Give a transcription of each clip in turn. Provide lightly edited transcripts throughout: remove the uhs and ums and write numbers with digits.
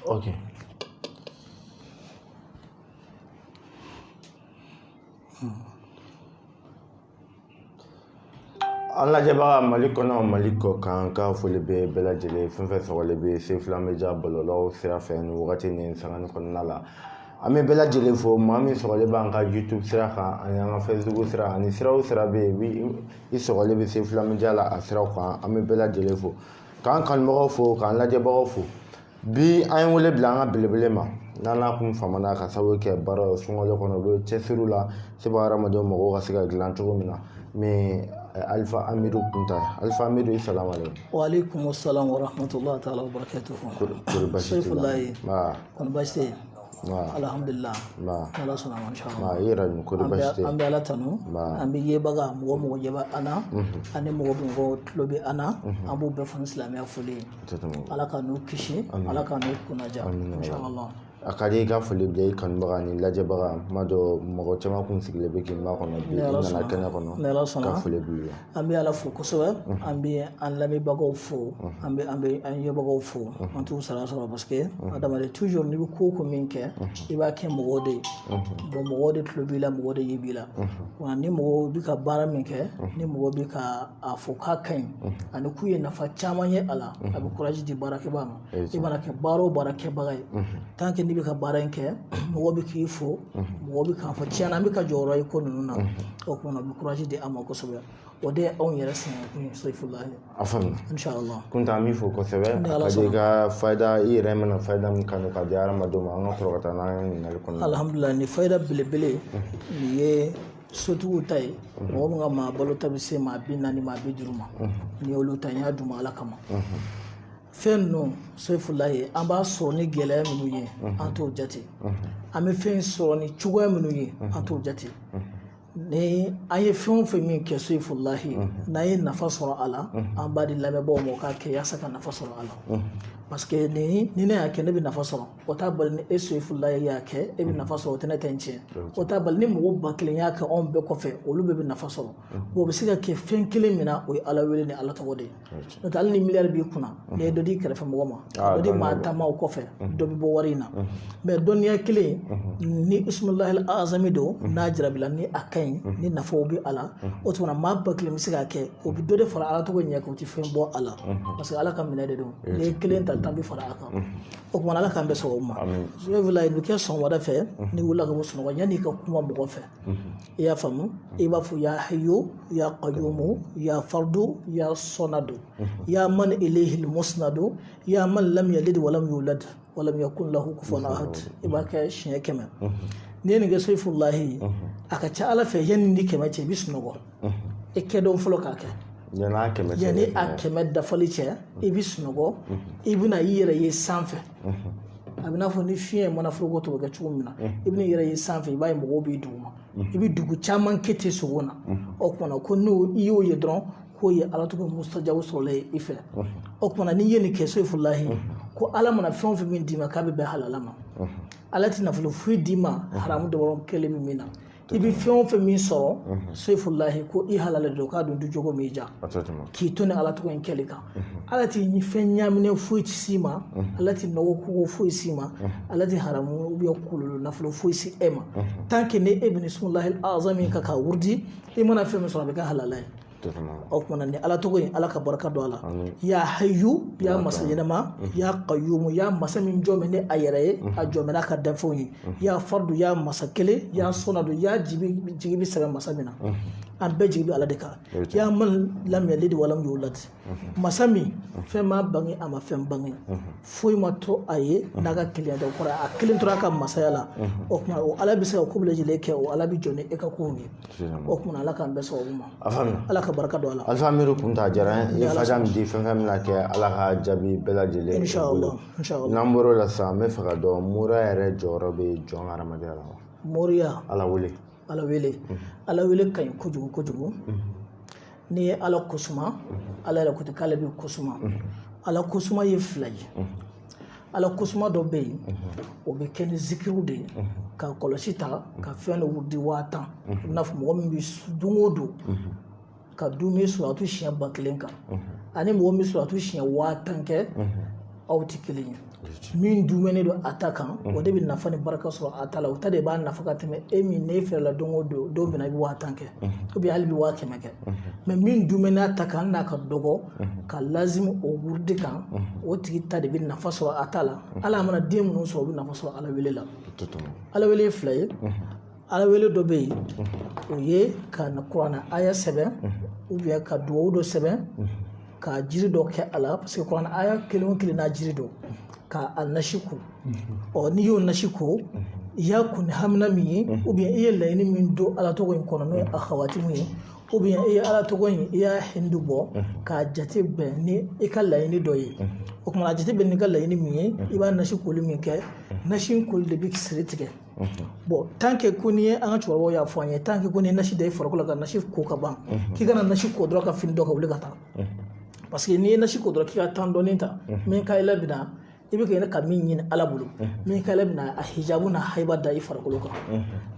Ok. An lajɛbaga Mali kɔnɔ Mali kɔ kan ka foli bɛ bɛɛ lajɛlen fɛn fɛn sɔgɔlen bɛ Sefula Media bɔlɔlɔw sira fɛ ni wagati ni sangani kɔnɔna la. An bɛ bɛɛ lajɛlen fo maa min sɔgɔlen b'an ka YouTube sira kan ani an ka Facebook sira ani sira o sira bɛ yen i sɔgɔlen bɛ Sefula Media la a siraw kan an bɛ bɛɛ lajɛlen fo k'an kanubagaw fo k'an lajɛbagaw fo. Bi an ye wele bila an ka belebele ma n'ala kun famana ka sababu kɛ baara sunkalo kɔnɔ u bɛ cɛsiriw la seba hadamadenw mɔgɔw ka se ka dilan cogo min na mais Alpha Amidu Kunta Alpha Amidu salam alaikum. Wa alaikum assalam wa rahmatullahi ta'ala wa barakatuhu. Sefulaye kon baste alhamdulillah ala sɔnna ma inshallah yɛrɛ ni kɔri baasi tɛ an bɛ ala tanu an bɛ yebaga mɔgɔ yeba ana ani mɔgɔ tulo bɛ ana an b'u bɛɛ fɔ ni silamɛya foli ala ka n'u kisi ala ka n'u kunnaja inshallah a ka di i ka foli bila i kanubaga ni lajɛbaga ma dɔ mɔgɔ caman kun sigilen bɛ k'i makɔnɔ bi i nana kɛnɛ kɔnɔ ka foli bila an bɛ ala fo kosɛbɛ an bɛ an lamɛnbagaw fo an yebagaw fo an t'u sara sɔrɔ parce que adamaden toujours n'i bɛ ko min kɛ i b'a kɛ mɔgɔw de ye bon mɔgɔw de tulo b'i la mɔgɔw de ye b'i la wa ni mɔgɔw bɛ ka baara min kɛ ni mɔgɔw bɛ ka a fɔ k'a ka ɲi ani k'u ye nafa caman ye a la a bɛ courage di baarakɛbaga ma i mana kɛ baara o baara kɛbaga ye tant que n'i bɛ ka baara in kɛ mɔgɔw bɛ k'i fo mɔgɔw bɛ k'a fɔ tiɲɛna an bɛ ka jɔyɔrɔ ye ko ninnu na o kumana u bɛ courage di an ma kosɛbɛ o de ye anw yɛrɛ sɛgɛn kun ye Sefulaye a faamuya inshallah Kunta an b'i fo kosɛbɛ ka di i ka fayida i yɛrɛ mana fayida min kanu ka di hadamadenw ma an ka sɔrɔ ka taa n'an ye ɲininkali kɔnɔna na alhamdulillah ni fayida belebele nin ye sotigiw ta ye mɔgɔ min ka maa balo ta bɛ se maa 40 maa 50 ma ni y'olu ta n y'a d'u ma ala kama fɛn ninnu Sefulaye an b'a sɔrɔ ni gɛlɛya minnu ye an t'o jate an bɛ fɛn sɔrɔ ni cogoya minnu ye an t'o jate ni an ye fɛn o fɛn min kɛ Sefulaye n'an ye nafa sɔrɔ a la an b'a di lamɛnbagaw ma k'a kɛ yaasa ka nafa sɔrɔ a la parce que ni ne y'a kɛ ne bɛ nafa sɔrɔ o t'a bali ni e Sefulaye y'a kɛ e bɛ nafa sɔrɔ o tɛ ne ta in tiɲɛ o t'a bali ni mɔgɔ 1000 y'a kɛ anw bɛɛ kɔfɛ olu bɛɛ bɛ nafa sɔrɔ o bɛ se ka kɛ fɛn kelen min na o ye ala wele ni ala tɔgɔ de ye n'o tɛ hali ni miliyari b'i kunna n'i ye dɔ di kɛrɛfɛ mɔgɔ ma dɔ di maa taamaw kɔfɛ dɔ bɛ bɔ wari in na mais dɔnniya kelen ni ismullahil azami don n'a jarabila ni a ka ɲi ni nafaw bɛ a la o tuma maa 1000 bɛ se k'a kɛ o bɛ dɔ de fara ala tɔgɔ ɲɛ kan o tɛ fɛn bɔ a la parce que ala ka minɛ de don n'i ye kelen ta tan bɛ fara a kan o kumana ala k'an bɛ sɔn o ma Sefulaye bɛ kɛ sɔgɔmada fɛ ni wulila ka bɔ sunɔgɔ yanni i ka kuma mɔgɔ fɛ i y'a faamu i b'a fɔ ya hayyu ya qayyumu ya fardu ya sonadu ya man ilayhil musnadu ya man lam yalid wa lam yulad wa lam yakun lahu kufuwan ahad i b'a kɛ siɲɛ 100 n'i ye nin kɛ Sefulaye a ka ca ala fɛ yanni ni 100 cɛ i bɛ sunɔgɔ i kɛ dɔn fɔlɔ k'a kɛ yani a 100 dafali cɛ i bɛ sunɔgɔ i bɛna i yɛrɛ ye sanfɛ a bɛ n'a fɔ ni fiɲɛ mana foroko to bɛ kɛ cogo min na i bɛna i yɛrɛ ye sanfɛ i b'a ye mɔgɔw b'i duguma i bɛ dugu caman kɛ ten sogo na o kumana ko n'o i y'o ye dɔrɔn k'o ye ala tɔgɔ mustajabu sɔrɔlen i fɛ o kumana n'i ye nin kɛ Sefulaye ko ala mana fɛn o fɛn min d'i ma k'a bɛ bɛn halala ma ala tɛ nafolo foyi d'i ma haramu dɔrɔn kelen min min na i bɛ fɛn o fɛn min sɔrɔ Sefulaye ko i halala don k'a dun du jogo min ja k'i to ni ala tɔgɔ in kɛli kan ala tɛ fɛn ɲaminɛ foyi s'i ma ala tɛ nɔgɔ kogo foyi s'i ma ala tɛ haramu ou bien kɔlɔlɔ nafolo foyi si e ma tant que ni e bɛ ismullahil azami kan ka wuridi i mana fɛn min sɔrɔ a bɛ kɛ halala ye o kumana ni ala tɔgɔ in ala ka barika don a la ya hayyu ya masa ɲɛnama ya qayyumu ya masa min jɔmɛ ni a yɛrɛ ye a jɔmɛ n'a ka danfɛnw ye ya fardu ya masa kelen ya sonadu ya jigi bɛ sɛbɛn masa min na an bɛɛ jigi bɛ ala de kan ya man lam yalid wa lam yulad masa min fɛn ma bange a ma fɛn bange foyi ma to a ye n'a ka kelen tɛ o kɔrɔ a kelen tora a ka masaya la o kumana o ala bɛ se ka ko bɛɛ lajɛlen kɛ o ala bɛ jɔ ni e ka kow ye o kumana ala k'an bɛɛ sɔn o ma ala ka barika don a la Alpha Amidu Kunta diyara n ye fayida min di fɛn fɛn bɛna kɛ ala ka jaabi bɛɛ lajɛlen inshallah n'an bɔr'o la sisan n bɛ fɛ ka dɔn moriya yɛrɛ jɔyɔrɔ bɛ jɔn hadamadenya la wa moriya ala wele ala wele ka ɲi kojugu kojugu n'i ye ala kosuma ala yɛrɛ ko ten k'ale bɛ kosuma ala kosuma ye 2 ye ala kosuma dɔ bɛ yen o bɛ kɛ ni zikiriw de ye ka kɔlɔsi ta ka fɛn dɔ wurudi 10,000 i n'a fɔ mɔgɔ min bɛ don o don ka du min suratu siɲɛ 1000 kan ani mɔgɔ min suratu siɲɛ 10,000 kɛ aw tɛ kelen ye min dumɛnen don a ta kan o de bɛ nafa ni baraka sɔrɔ a ta la o ta de b'a nafa ka tɛmɛ e min ne fɛrɛla don o don don min na i bɛ 1000 kɛ ou bien hali bɛ 500 kɛ mais min dumɛnen a ta kan n'a ka dɔgɔ ka lazimi o wurudi kan o tigi ta de bɛ nafa sɔrɔ a ta la ala mana den minnu sɔrɔ o bɛ nafa sɔrɔ ala wele la ala wele ye 2 ye ala wele dɔ bɛ yen o ye ka kuranɛ aya sɛbɛn ou bien ka duwawu dɔ sɛbɛn ka jiri dɔ kɛ a la parce que kuranɛ aya kelen o kelen n'a jiri dɔ ka a nasi ko n'i y'o nasi ko i y'a kun ni hamina min ye ou bien i ye laɲini min don ala tɔgɔ in kɔnɔ n'o ye a khawatimu ye ou bien i ye ala tɔgɔ in i y'a hindu bɔ k'a jate bɛn ni i ka laɲini dɔ ye o kumana a jate bɛn n'i ka laɲini min ye i b'a nasi koli min kɛ nasi in koli de bɛ siri tigɛ bon tant que ko n'i ye an ka cɛkɔrɔbaw y'a fɔ an ye tant que ko n'i ye nasi da i farikolo la ka nasi ko ka ban k'i kana nasi ko dɔrɔn ka fini dɔ ka wuli ka taa parce que n'i ye nasi ko dɔrɔn k'i ka temps dɔɔni ta min ka i la bɛna i bɛ kɛ ka min ɲini ala bolo min ka i la bɛna a hijabu n'a haiba da i farikolo kan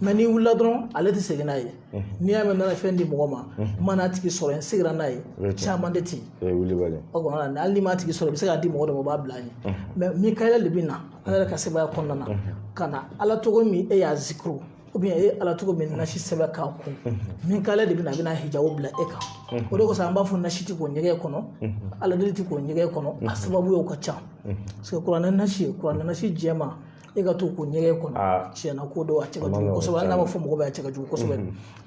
mais n'i wulila dɔrɔn ale tɛ segin n'a ye n'i y'a mɛn nana fɛn di mɔgɔ ma mana tigi sɔrɔ n seginna n'a ye caman de tɛ yen o kumana hali n'i m'a tigi sɔrɔ i bɛ se k'a di mɔgɔ dɔ ma o b'a bila a ɲɛ mais min ka i la de bɛ na ala yɛrɛ ka sebaya kɔnɔna na ka na ala tɔgɔ min e y'a zikiro ou bien e ye ala tɔgɔ min nasi sɛbɛn k'a kun min ka i la de bɛna a bɛna hijabu bila e kan o de kosɔn an b'a fɔ nasi tɛ k'o ɲɛgɛn kɔnɔ ala deli tɛ k'o ɲɛgɛn kɔnɔ a sababu y'o ka ca parce que kuranɛ nasi jɛma e ka to k'o ɲɛgɛn kɔnɔ tiɲɛna ko dɔw a cɛ ka jugu kosɛbɛ hali n'a ma fɔ mɔgɔ bɛ a cɛ ka jugu kosɛbɛ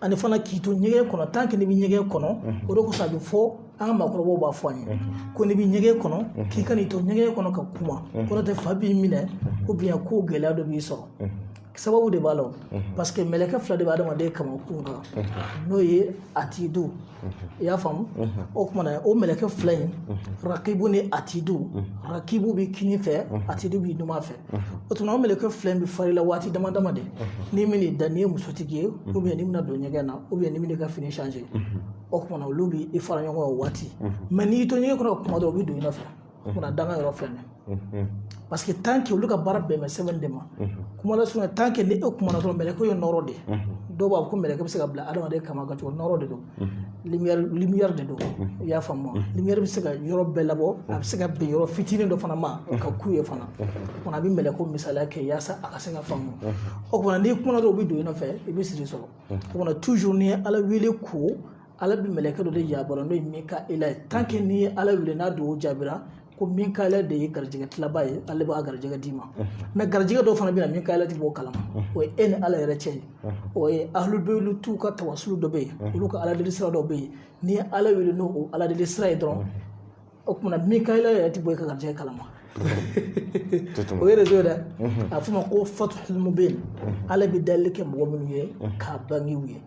ani fana k'i to ɲɛgɛn kɔnɔ tant que n'i bɛ ɲɛgɛn kɔnɔ o de kosɔn a bɛ fɔ an ka maakɔrɔbaw b'a fɔ an ye ko n'i bɛ ɲɛgɛn kɔnɔ k'i ka n'i to ɲɛgɛn kɔnɔ ka kuma ko n'o tɛ fa b'i minɛ ou bien ko gɛlɛya dɔ b'i sɔrɔ sababu de b'a la parce que mɛlɛkɛ 2 de bɛ adamaden kamakun kan n'o ye atidu i y'a faamu o kumana o mɛlɛkɛ 2 in rakibu ni atidu rakibu bɛ kini fɛ atidu bɛ numan fɛ o tuma o mɛlɛkɛ 2 in bɛ fari la waati dama dama de n'i bɛn'i da n'i ye musotigi ye ou bien n'i bɛna don ɲɛgɛn na ou bien n'i bɛna i ka fini changer o kumana olu bɛ i fara ɲɔgɔn kan o waati mais n'i y'i to ɲɛgɛn kɔnɔ kuma dɔrɔn o bɛ don i nɔfɛ o kumana danga yɔrɔ filɛ nin ye parce que tant que olu ka baara bɛn bɛ sɛbɛn de ma kuma la sunna tant que ni e kumana dɔrɔn mɛlɛkɛ ye nɔrɔ de dɔw b'a fɔ ko mɛlɛkɛ bɛ se ka bila adamaden kama ka cogo nɔrɔ de don lumière de don i y'a faamu lumière bɛ se ka yɔrɔ bɛɛ labɔ a bɛ se ka bɛn yɔrɔ fitinin dɔ fana ma ka k'u ye fana o kumana a bɛ mɛlɛkɛw misaliya kɛ yaasa a ka se ka faamu o kumana n'i kumana dɔrɔn o bɛ don i nɔfɛ i bɛ siri sɔrɔ o kumana toujours n'i ye ala wele ko ala bɛ mɛlɛkɛ dɔ de yabara n'o ye Mikaela ye tant que n'i ye ala wele n'a dugawu jaabira ko Mikaela de ye garijɛgɛ tilaba ye ale b'a garijɛgɛ d'i ma mais garijɛgɛ dɔw fana bɛ na Mikaela tɛ b'o kalama o ye e ni ala yɛrɛ cɛ ye o ye ahlubeyituw ka tawasulu dɔ bɛ yen olu ka aladeli sira dɔ bɛ yen n'i ye ala wele n'o o aladeli sira ye dɔrɔn o kumana Mikaela yɛrɛ tɛ bɔ i ka garijɛgɛ kalama o ye réseau dɛ a fɔ ma ko Fathul Mubin ala bɛ dali kɛ mɔgɔ minnu ye k'a bange u ye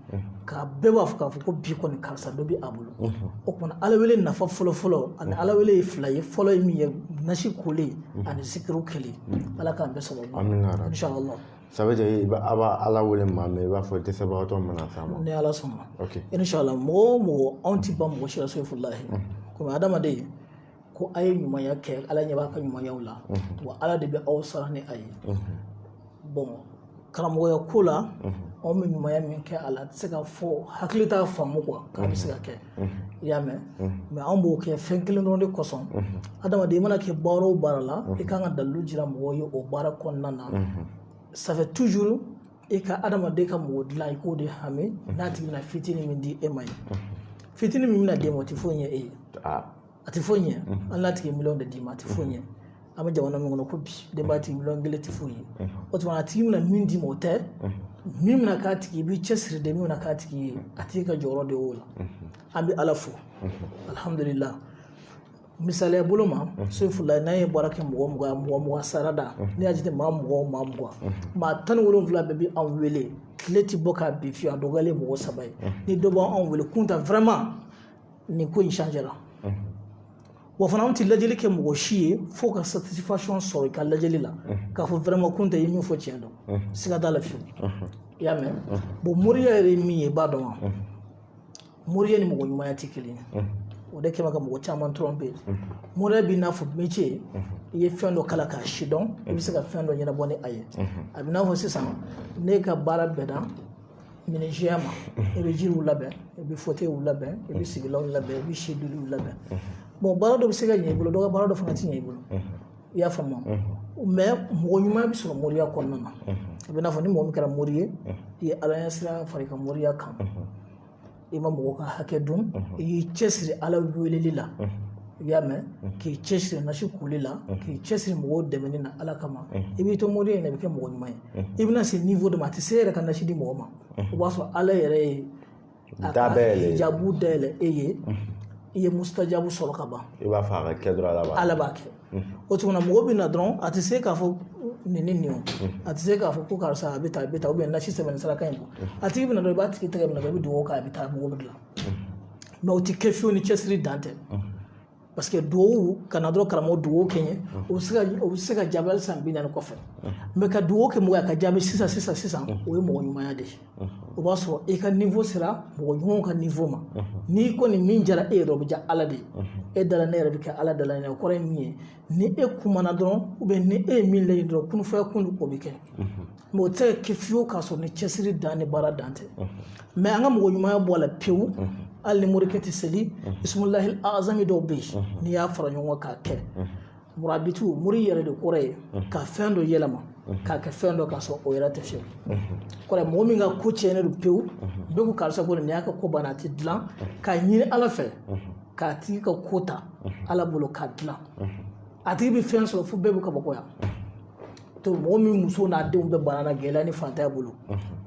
k'a bɛɛ b'a fɔ k'a fɔ ko bi kɔni karisa dɔ bɛ a bolo o kumana ala wele nafa fɔlɔ ani ala wele ye 2 ye fɔlɔ ye min ye nasi kolen ani zikiru kɛlen ala k'an bɛɛ sababu inshallah ça veut dire a b'a ala wele maa min i b'a fɔ dɛsɛbagatɔ mana s'a ma ni ala sɔnna inshallah mɔgɔ o mɔgɔ anw tɛ ban mɔgɔ si la soyifulahi komi adamaden ko a ye ɲumanya kɛ ala ɲɛ b'a ka ɲumanyaw la wa ala de bɛ aw sara ni a ye bon karamɔgɔya ko la anw bɛ ɲumanya min kɛ a la a tɛ se ka fɔ hakili t'a faamu quoi k'a bɛ se ka kɛ i y'a mɛn mais anw b'o kɛ fɛn kelen dɔrɔn de kosɔn adamaden i mana kɛ baara o baara la i kan ka dalilu jira mɔgɔw ye o baara kɔnɔna na ça fait toujours i ka adamaden ka mɔgɔ dilan i k'o de hami n'a tigi bɛna fitinin min di e ma ye fitinin min bɛna d'e ma o tɛ foyi ɲɛ e ye a tɛ foyi ɲɛ hali n'a tigi ye miliyɔn de d'i ma a tɛ foyi ɲɛ an bɛ jamana min kɔnɔ ko bi denbaya tigi miliyɔn 1 tɛ foyi ye o tuma a tigi bɛna min d'i ma o tɛ min bɛna k'a tigi i b'i cɛsiri de min bɛna k'a tigi ye a tigi ka jɔyɔrɔ de y'o la an bɛ ala fo alhamdulillah misaliya bolo ma soyifulayi n'an ye baara kɛ mɔgɔ sara da n'i y'a jate maa 20 maa 17 bɛɛ bɛ anw wele tile tɛ bɔ k'a bin fiyewu a dɔgɔyalen mɔgɔ 3 ye ni dɔ b'anw wele kunta vraiment nin ko in changera wa fana anw tɛ lajɛli kɛ mɔgɔ si ye fo ka satisfaction sɔrɔ i ka lajɛli la k'a fɔ vraiment kunta ye min fɔ tiɲɛ don siga t'a la fiyewu i y'a mɛn bon moriya yɛrɛ ye min ye i b'a dɔn wa moriya ni mɔgɔ ɲumanya tɛ kelen ye o de kɛmɛ ka mɔgɔ caman tromper moriya b'i n'a fɔ métier i ye fɛn dɔ kala k'a si dɔn i bɛ se ka fɛn dɔ ɲɛnabɔ ni a ye a bɛ n'a fɔ sisan ne ka baara bɛɛ da minisiya ma i bɛ jiriw labɛn i bɛ fauteuils labɛn i bɛ sigilanw labɛn i bɛ seduliw labɛn bon baara dɔ bɛ se ka ɲɛ i bolo dɔ ka baara dɔ fana tɛ ɲɛ i bolo i y'a faamu mais mɔgɔ ɲuman bɛ sɔrɔ moriya kɔnɔna na a bɛ n'a fɔ ni mɔgɔ min kɛra mori ye i ye ala ɲɛ sira fara i ka moriya kan i ma mɔgɔ ka hakɛ dun i y'i cɛsiri ala weleli la i y'a mɛn k'i cɛsiri nasi kuli la k'i cɛsiri mɔgɔw dɛmɛni na ala kama i b'i to mori in na i bɛ kɛ mɔgɔ ɲuman ye i bɛna se niveau dɔ ma a tɛ se e yɛrɛ ka nasi di mɔgɔ ma o b'a sɔrɔ ala yɛrɛ ye a ka hijabu dayɛlɛ e ye i ye mustajabu sɔrɔ ka ban i b'a fɔ a ka kɛ dɔrɔn ala b'a kɛ o tuma mɔgɔ bɛ na dɔrɔn a tɛ se k'a fɔ nin ni nin o a tɛ se k'a fɔ ko karisa a bɛ taa ou bien nasi sɛbɛnni saraka in bɔ a tigi bɛ na dɔrɔn i b'a tigi tɛgɛ minɛ i bɛ dugawu k'a bɛ taa mɔgɔ bɛ dilan mɛ o tɛ kɛ fiyewu ni cɛsiri dan tɛ parce que duwawu kana dɔrɔn karamɔgɔ duwawu kɛ ɲɛ o bɛ se ka jaabi hali san 40 kɔfɛ mɛ ka duwawu kɛ mɔgɔ ye ka jaabi sisan o ye mɔgɔ ɲumanya de ye o b'a sɔrɔ i ka niveau sera mɔgɔ ɲumanw ka niveau ma n'i kɔni min jara e ye dɔrɔn o bɛ diya ala de ye e dala ne yɛrɛ bɛ kɛ ala dala ne o kɔrɔ ye min ye ni e kumana dɔrɔn ou bien ni e ye min laɲini dɔrɔn kunufɔya kun o bɛ kɛ mɛ o tɛ se ka kɛ fiyewu k'a sɔrɔ ni cɛsiri dan ni baara dan tɛ mɛ an ka mɔgɔ ɲumanya bɔ a la pewu hali ni morikɛ tɛ seli ismulahi azami dɔw bɛ yen n'i y'a fara ɲɔgɔn kan k'a kɛ murabitu mori yɛrɛ de kɔrɔ ye ka fɛn dɔ yɛlɛma k'a kɛ fɛn dɔ k'a sɔrɔ o yɛrɛ tɛ fiyewu kɔrɔ mɔgɔ min ka ko tiɲɛnen don pewu bɛɛ ko karisa ko nin y'a ka ko banna a tɛ dilan k'a ɲini ala fɛ k'a tigi ka ko ta ala bolo k'a dilan a tigi bɛ fɛn sɔrɔ fo bɛɛ bɛ kabako yan to mɔgɔ min muso n'a denw bɛ bana na gɛlɛya ni fantanya bolo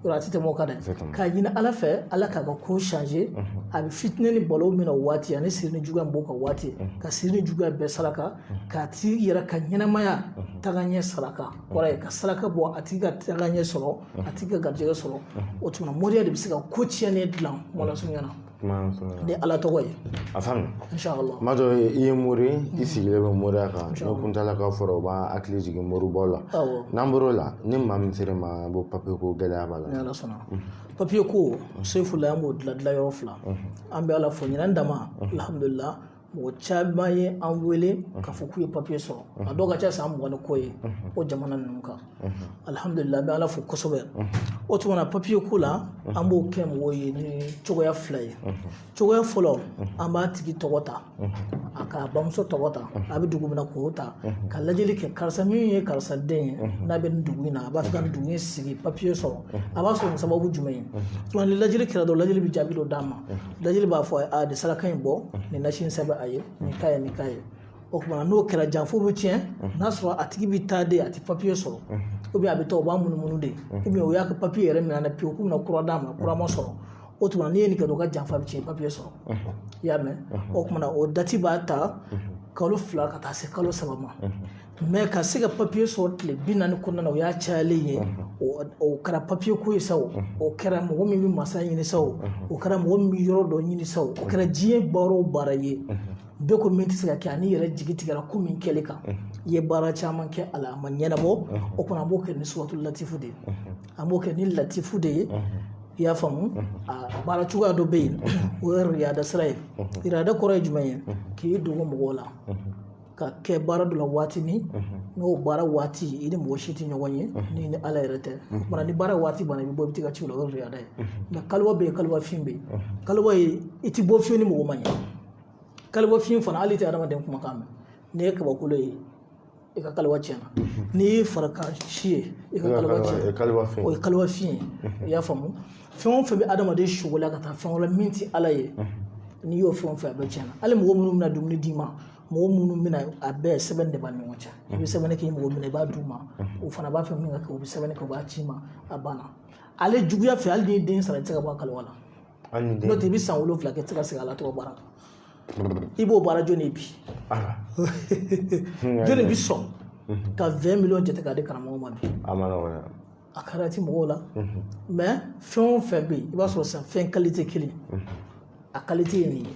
yɔrɔ a tɛ tɛmɛ o kan dɛ k'a ɲini ala fɛ ala k'a ka ko changer a bɛ fitinɛ ni balo min na o waati ani siri ni juguya b'o ka waati ka siri ni juguya bɛɛ saraka k'a tigi yɛrɛ ka ɲɛnamaya tagaɲɛ saraka kɔrɔ ye ka saraka bɔ a tigi ka tagaɲɛ sɔrɔ a tigi ka garijɛgɛ sɔrɔ o tuma moriya de bɛ se ka ko tiɲɛnen dilan kumalasun ɲɛna ni ala tɔgɔ ye a faamu inshallah ma dɔ i ye mori i sigilen bɛ moriya kan ne kuntala ka fɔra o b'a hakili jigin moribaw la n'an bɔr'o la ni maa min sera ma bɔ papiye ko gɛlɛya b'a la ni ala sɔnna papiye ko sefula an b'o dilan yɔrɔ fila an bɛ ala fɔ ɲinan dama alhamdulillah mɔgɔ caman ye an wele k'a fɔ k'u ye papiye sɔrɔ a dɔw ka ca san 20 ni ko ye o jamana ninnu kan alhamdulillah an bɛ ala fo kosɛbɛ o tuma na papiye ko la an b'o kɛ mɔgɔw ye ni cogoya fila ye cogoya fɔlɔ an b'a tigi tɔgɔ ta a ka bamuso tɔgɔ ta a bɛ dugu min na k'o ta ka lajɛli kɛ karisa min ye karisa den ye n'a bɛ nin dugu in na a b'a fɛ ka nin dugu in sigi papiye sɔrɔ a b'a sɔrɔ nin sababu jumɛn ye tuma ni lajɛli kɛra dɔrɔn lajɛli bɛ jaabi dɔ d'a ma lajɛli b'a fɔ a nin saraka in bɔ nin nasi in sɛbɛn a ye nin ka ye nin ka ye o tuma n'o kɛra janfo bɛ tiɲɛ n'a sɔrɔ a tigi bɛ taa de a tɛ papiye sɔrɔ ou bien a bɛ taa o b'a munumunu de ou bien o y'a ka papiye yɛrɛ minɛ na pewu k'u bɛna kura d'a ma kura ma sɔrɔ o tuma n'i ye nin kɛ dɔrɔn o ka janfa bɛ tiɲɛ papiye sɔrɔ i y'a mɛn o tuma na o dati b'a ta kalo 2 ka taa se kalo 3 ma mɛ ka se ka papiye sɔrɔ tile 40 kɔnɔna na o y'a cayalen ye o kɛra papiye ko ye sa o kɛra mɔgɔ min bɛ masa ɲini sa o kɛra mɔgɔ min bɛ yɔrɔ dɔ ɲini sa o kɛra diɲɛ baara o baara ye bɛɛ ko min tɛ se ka kɛ ani yɛrɛ jigi tigɛra ko min kɛli kan i ye baara caman kɛ a la a ma ɲɛnabɔ o kɔnɔ an b'o kɛ ni suratul latifu de ye an b'o kɛ ni latifu de ye i y'a faamu a baara cogoya dɔ bɛ yen o ye riyada sira ye riyada kɔrɔ ye jumɛn ye k'i dogo mɔgɔw la ka kɛ baara dɔ la waati min n'o baara waati i ni mɔgɔ si tɛ ɲɔgɔn ye ni ala yɛrɛ tɛ mana ni baara waati banna i bɛ bɔ i bɛ taa ka ci la o ye riyada ye nka kaliwa bɛ yen kaliwa fin bɛ yen kaliwa ye i tɛ bɔ fiyewu ni mɔgɔ ma ɲɛ kaliwa fin fana hali tɛ adamaden kumakan mɛn n'i ye kabakolo ye i ka kaliwa tiɲɛna n'i ye faraka si ye i ka kaliwa tiɲɛna o ye kaliwa fin ye i y'a faamu fɛn o fɛn bɛ adamaden sogola ka taa fɛn wɛrɛ min tɛ ala ye n'i y'o fɛn o fɛn a bɛɛ tiɲɛna hali mɔgɔ minnu bɛna dumuni d'i ma mɔgɔ minnu bɛna a bɛɛ sɛbɛn de b'a ni ɲɔgɔn cɛ i bɛ sɛbɛnni kɛ mɔgɔ min na i b'a d'u ma o fana b'a fɛ min ka kɛ o bɛ sɛbɛnni kɛ o b'a ci ma a banna ale juguya fɛ hali n'i den sara i tɛ se ka bɔ a kaliwa la n'o tɛ i bɛ san 7 kɛ i tɛ se ka segin a la tɔgɔ baara i b'o baara jɔnni bi jɔnni bi sɔn ka 20 millions jate k'a di karamɔgɔ ma bi a kɛra ti mɔgɔw la mais fɛn o fɛn bɛ yen i b'a sɔrɔ sisan fɛn qualité kelen a qualité ye nin ye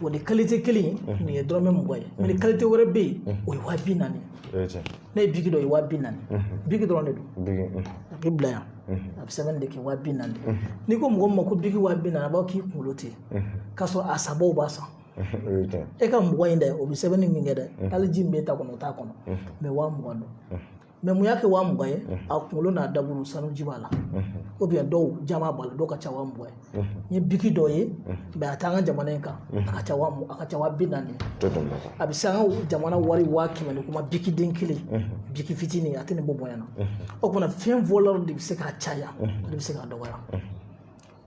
wa ni qualité kelen nin ye dɔrɔmɛ 20 ye mais ni qualité wɛrɛ bɛ yen o ye 40,000 ne ye bigi dɔ ye 40,000 bigi dɔrɔn de don a bɛ bila yan a bɛ sɛbɛnni de kɛ 40,000 n'i ko mɔgɔ min ma ko bigi 40,000 a b'a k'i kunkolo ten k'a sɔrɔ a sabaw b'a san e ka 20 in dɛ o bɛ sɛbɛnni min kɛ dɛ hali ji min bɛ ta kɔnɔ o t'a kɔnɔ mais 20,000 don mais mun y'a kɛ 20 ye a kunkolo n'a daburu sanuji b'a la ou bien dɔw jama b'a la dɔw ka ca 20 ye n ye biki dɔ ye mais a t'an ka jamana in kan a ka ca 40 a bɛ se an ka jamana wari 100 ni kuma biki den kelen biki fitinin a tɛ nin bɔ bonyana o kumana fɛn voleur de bɛ se k'a caya de bɛ se k'a dɔgɔya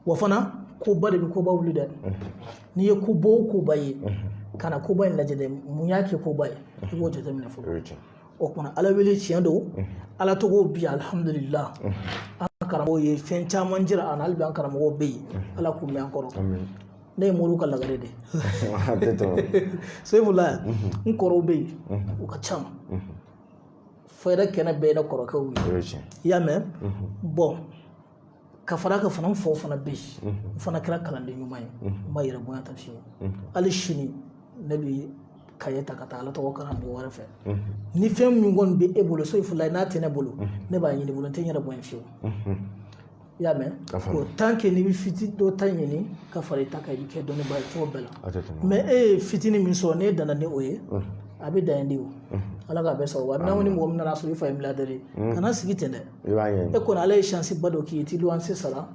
wa fana koba de bɛ koba wuli dɛ n'i ye koba o koba ye ka na koba in lajɛ dɛ mun y'a kɛ koba ye i b'o jateminɛ fɔlɔ o kumana ala wele tiɲɛ don ala tɔgɔ bi alhamdulillah an karamɔgɔw ye fɛn caman jira an hali bi an karamɔgɔw bɛ yen ala k'u mɛn an kɔrɔ ne ye moriw ka lagare de sefula n kɔrɔw bɛ yen u ka ca fɔ yɛrɛ kɛnɛ bɛɛ ne kɔrɔkɛw ye i y'a mɛn bɔn ka fara ka fana fɔ fana bɛ yen n fana kɛra kalanden ɲuman ye n ma yɛrɛ bonya ta fiyewu hali sini ne bɛ kaye ta ka taa ala tɔgɔ karamɔgɔ wɛrɛ fɛ ni fɛn min kɔni bɛ e bolo sefula n'a tɛ ne bolo ne b'a ɲini bolo n tɛ n yɛrɛ bonya fiyewu i y'a mɛn o tant que n'i bɛ fitini dɔ ta ɲini ka fara i ta kan i bɛ kɛ dɔnniba ye cogo bɛɛ la mais e ye fitini min sɔrɔ n'e danna ni o ye a bɛ dan yen de o ala k'a bɛɛ sababu n'a ni mɔgɔ min nana sɔrɔ i fa ye milliardaire ye kana sigi ten dɛ e kɔni ala ye chance ba dɔ k'i ye i tɛ luwanse sara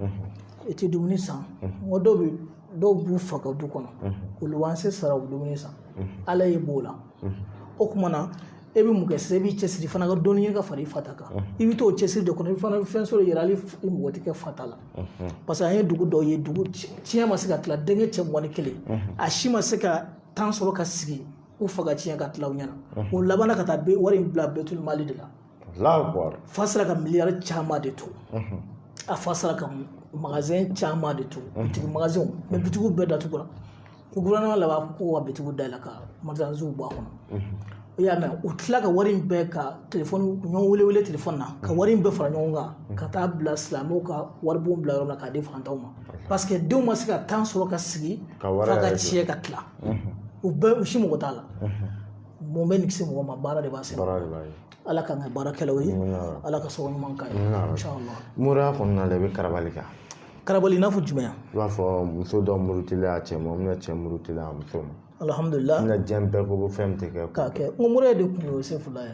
i tɛ dumuni san o dɔw b'u faga du kɔnɔ o luwanse sara o dumuni san ala ye b'o la o kuma na e bɛ mun kɛ sisan i b'i cɛsiri fana ka dɔnni ɲini ka fara i fata kan i bɛ t'o cɛsiri de kɔnɔ i fana bɛ fɛn sɔrɔ yɛrɛ hali i mɔgɔ tɛ kɛ fata la parce que an ye dugu dɔw ye dugu tiɲɛ ma se ka tila denkɛ cɛ 21 a si ma se ka temps sɔrɔ ka sigi u faga tiɲɛ ka tila u ɲɛna o labanna ka taa wari in bila bɛtul mali de la fa sera ka miliyari caman de to a fa sera ka magasin caman de to bitigi magasinw mais bitigiw bɛɛ datugura ko gouvernement la b'a fɔ ko ka bitigiw dayɛlɛ ka magasinw bɔ a kɔnɔ i y'a mɛn u tila ka wari in bɛɛ ka telefɔni ɲɔgɔn wele telefɔni na ka wari in bɛɛ fara ɲɔgɔn kan ka taa bila silamɛw ka waribon bila yɔrɔ la k'a di fantanw ma parce que denw ma se ka temps sɔrɔ ka sigi f'a ka tiɲɛ ka tila u si mɔgɔ t'a la mun bɛ nin kisi mɔgɔ ma baara de b'a se ala k'an kɛ baarakɛlaw ye ala ka sɔrɔ ɲuman k'a ye inshallah mura kɔnɔna la i bɛ karabali kan karabali i n'a fɔ jumɛn i b'a fɔ muso dɔ murutilen a cɛ ma min cɛ murutilen a muso ma alhamdulillah na diɲɛ bɛɛ ko fɛn tɛ kɛ k'a kɛ n ko mura de kun ye o sefula ye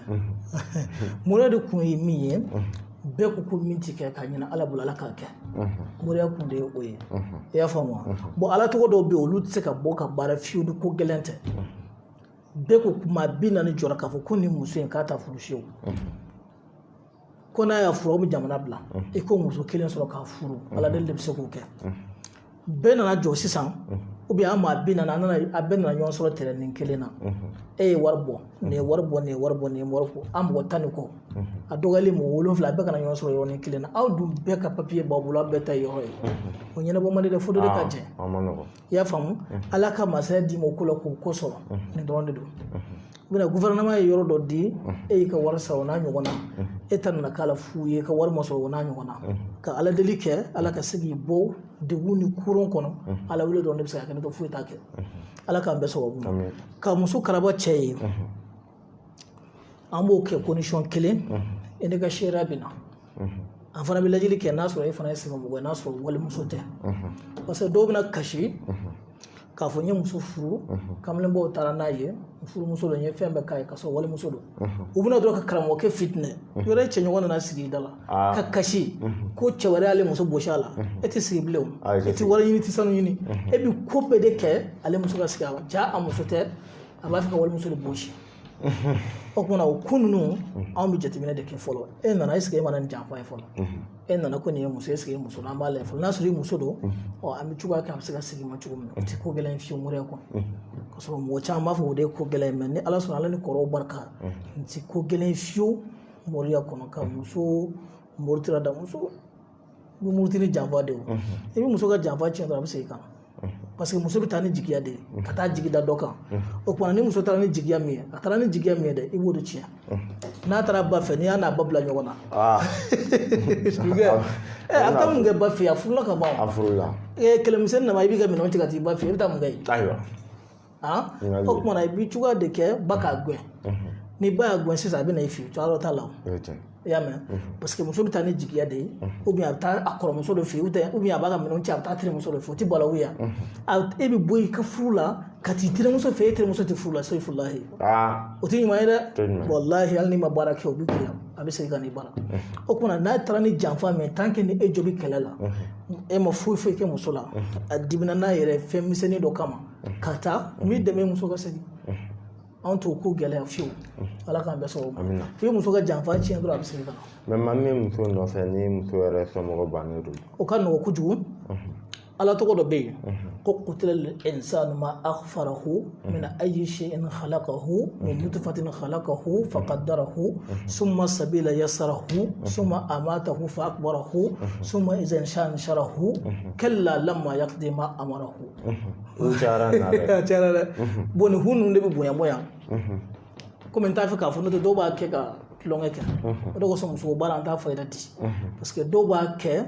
mura de kun ye min ye bɛɛ ko ko min tɛ kɛ ka ɲina ala bolo ala k'a kɛ mura kun de ye o ye i y'a faamu wa bon ala tɔgɔ dɔw bɛ yen olu tɛ se ka bɔ ka baara fiyewu ni ko gɛlɛn tɛ bɛɛ ko maa 40 jɔra k'a fɔ ko nin muso in k'a ta furu fiyewu ko n'a y'a furu aw bɛ jamana bila i ko muso kelen sɔrɔ k'a furu ala deli de bɛ se k'o kɛ bɛɛ nana jɔ sisan ou bien an maa 40 a bɛɛ nana ɲɔgɔn sɔrɔ terrain kelen na e ye wari bɔ nin ye wari bɔ nin ye wari bɔ nin ye wari bɔ an mɔgɔ 10 ni kɔ a dɔgɔyalen mɔgɔ 7 a bɛɛ kana ɲɔgɔn sɔrɔ yɔrɔnin kelen na aw dun bɛɛ ka papier b'aw bolo aw bɛɛ ta ye yɔrɔ ye o ɲɛnabɔ man di dɛ fo dɔ de ka jɛ i y'a faamu ala ka masaya d'i ma o ko la k'o ko sɔrɔ nin dɔrɔn de don u bɛna gouvernement ye yɔrɔ dɔ di e y'i ka wari sara o n'a ɲɔgɔn na e ta nana k'a la fu ye ka wari ma sɔrɔ o n'a ɲɔgɔn na ka ala deli kɛ ala ka se k'i bɔ degun ni kurun kɔnɔ ala wele dɔrɔn de bɛ se ka kɛ ne to foyi t'a kɛ ala k'an bɛɛ sababu ma ka muso karaba cɛ ye an b'o kɛ condition kelen e ne ka sariya bɛ na an fana bɛ lajɛli kɛ n'a sɔrɔ e fana ye sɛbɛnmɔgɔ ye n'a sɔrɔ walimuso tɛ parce que dɔw bɛna kasi k'a fɔ n ye muso furu kamalenbaw taara n'a ye furumuso don n ye fɛn bɛɛ k'a ye k'a sɔrɔ walimuso don u bɛna dɔrɔn ka karamɔgɔkɛ fitinɛ yɔrɔ e cɛɲɔgɔn nana sigi i da la ka kasi ko cɛ wɛrɛ y'ale muso gosi a la e tɛ sigi bilen o e tɛ wari ɲini tɛ sanu ɲini e bɛ ko bɛɛ de kɛ ale muso ka sigi a ja a muso tɛ a b'a fɛ ka walimuso de gosi o kumana o ko ninnu anw bɛ jateminɛ de kɛ fɔlɔ e nana est ce que e ma na nin janfa ye fɔlɔ e nana ko nin ye muso est ce que e muso don an b'a lajɛ fɔlɔ n'a sɔrɔ i muso don an bɛ cogoya kɛ a bɛ se ka segin ma cogo min na o tɛ ko gɛlɛn fiyewu mɔrɛ kɔnɔ ka sɔrɔ mɔgɔ caman b'a fɔ o de ye ko gɛlɛn mɛ ni ala sɔnna ala ni kɔrɔw barika n tɛ ko gɛlɛn fiyewu mɔriya kɔnɔ ka muso murutila da muso bɛ muruti ni janfa de o i bɛ muso ka janfa tiɲɛ dɔrɔn a bɛ segin kan parce que muso bɛ taa ni jigiya de ye ka taa jigi da dɔ kan o kumana ni muso taara ni jigiya min ye a taara ni jigiya min ye dɛ i b'o de tiɲɛ n'a taara ba fɛ n'i y'a n'a ba bila ɲɔgɔn na a bɛ taa mun kɛ ba fɛ yen a furula ka ban a furula kɛlɛmisɛnnin nama i b'i ka minɛnw tigɛ ka t'i ba fɛ yen i bɛ taa mun kɛ yen ayiwa o kumana i b'i cogoya de kɛ ba k'a gɛn ni ba y'a gɛn sisan a bɛ na i fɛ yen cogoya dɔ t'a la o i y'a mɛn parce que muso bɛ taa ni jigiya de ye ou bien a bɛ taa a kɔrɔmuso dɔ fɛ yen ou bien a b'a ka minɛnw cɛ a bɛ taa terimuso dɔ fɛ o tɛ bala wuya e bɛ bɔ i ka furu la ka t'i terimuso fɛ e terimuso tɛ furu la so furulahi o tɛ ɲuman ye dɛ walahi hali n'i ma baara kɛ o bɛ k'i la a bɛ segin ka n'i bara o kumana n'a taara ni janfa min tant que ni e jo bɛ kɛlɛ la e ma foyi foyi kɛ muso la a dimina n'a yɛrɛ fɛn misɛnnin dɔ kama ka taa n b'i dɛmɛ muso ka segin anw t'o ko gɛlɛya fiyewu ala k'an bɛɛ sɔrɔ o ma i muso ka janfa tiɲɛ dɔrɔn a bɛ segin ka na mais maa min muso nɔfɛ ni muso yɛrɛ somɔgɔ bannen don o ka nɔgɔn kojugu ala tɔgɔ dɔ bɛ yen ko qutila al-insanu ma akhfarahu min ayyi shay'in khalaqahu min nutfatin khalaqahu faqaddarahu summa sabila yassarahu summa amatahu fa akbarahu summa idha sharahu kalla lamma yaqdi ma amarahu cara dɛ bon ni hunu de bɛ bonya bonya komi n t'a fɛ k'a fɔ n'o tɛ dɔw b'a kɛ ka tulonkɛ kɛ o de kosɔn muso baara an t'a fɔ yɛrɛ di parce que dɔw b'a kɛ